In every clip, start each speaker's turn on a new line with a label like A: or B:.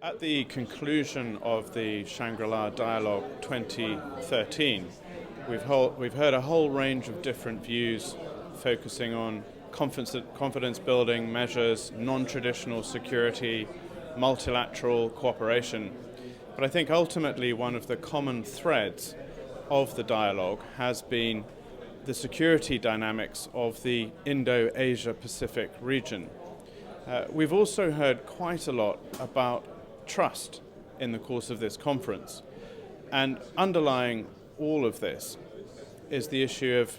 A: At the conclusion of the Shangri-La Dialogue 2013, we've heard a whole range of different views focusing on confidence building measures, non-traditional security, multilateral cooperation. But I think ultimately one of the common threads of the dialogue has been the security dynamics of the Indo-Asia Pacific region. We've also heard quite a lot about trust in the course of this conference, and underlying all of this is the issue of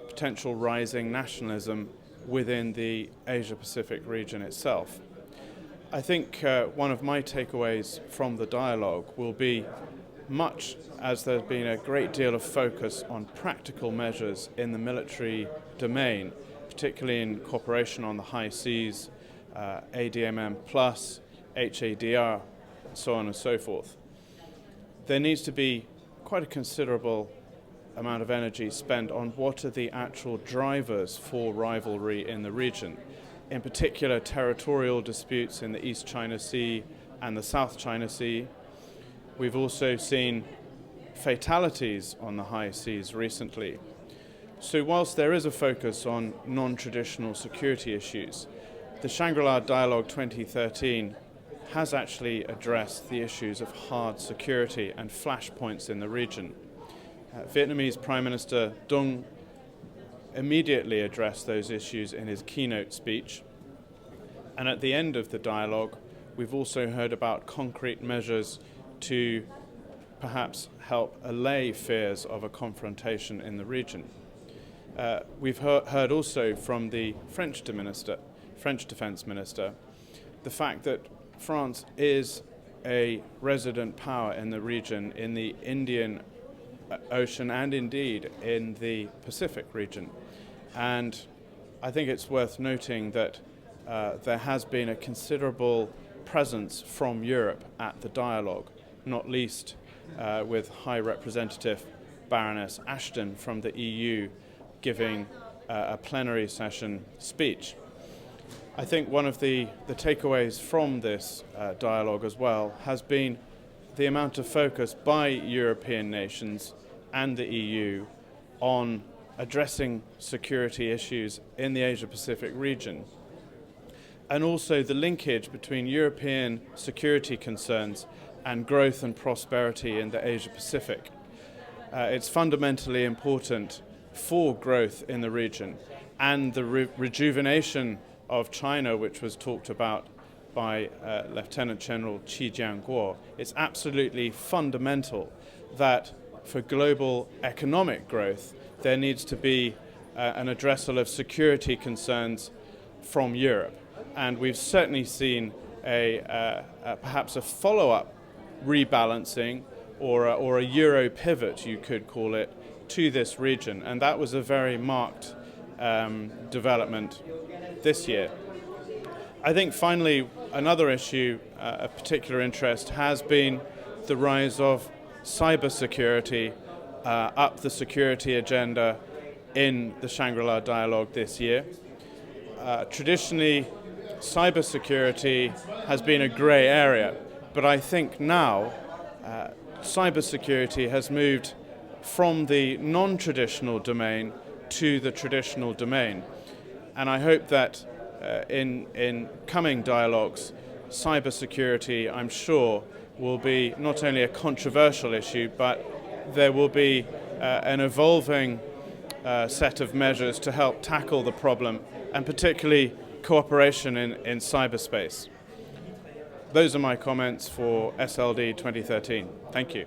A: potential rising nationalism within the Asia-Pacific region itself. I think one of my takeaways from the dialogue will be, much as there's been a great deal of focus on practical measures in the military domain, particularly in cooperation on the high seas, ADMM+, HADR, so on and so forth. There needs to be quite a considerable amount of energy spent on what are the actual drivers for rivalry in the region, in particular territorial disputes in the East China Sea and the South China Sea. We've also seen fatalities on the high seas recently. So whilst there is a focus on non-traditional security issues, the Shangri-La Dialogue 2013 has actually addressed the issues of hard security and flashpoints in the region. Vietnamese Prime Minister Dung immediately addressed those issues in his keynote speech. And at the end of the dialogue, we've also heard about concrete measures to perhaps help allay fears of a confrontation in the region. We've heard also from the French Defense Minister, the fact that France is a resident power in the region, in the Indian Ocean and indeed in the Pacific region. And I think it's worth noting that there has been a considerable presence from Europe at the dialogue, not least with High Representative Baroness Ashton from the EU giving a plenary session speech. I think one of the takeaways from this dialogue as well has been the amount of focus by European nations and the EU on addressing security issues in the Asia-Pacific region, and also the linkage between European security concerns and growth and prosperity in the Asia-Pacific. It's fundamentally important for growth in the region and the rejuvenation of China, which was talked about by Lieutenant General Qi Jianguo. It's absolutely fundamental that for global economic growth, there needs to be an addressal of security concerns from Europe. And we've certainly seen perhaps a follow-up rebalancing or a Euro pivot, you could call it, to this region. And that was a very marked development this year. I think finally another issue of particular interest has been the rise of cybersecurity up the security agenda in the Shangri-La Dialogue this year. Traditionally, cybersecurity has been a grey area, but I think now cybersecurity has moved from the non-traditional domain to the traditional domain. And I hope that in coming dialogues, cybersecurity, I'm sure, will be not only a controversial issue, but there will be an evolving set of measures to help tackle the problem, and particularly cooperation in cyberspace. Those are my comments for SLD 2013. Thank you.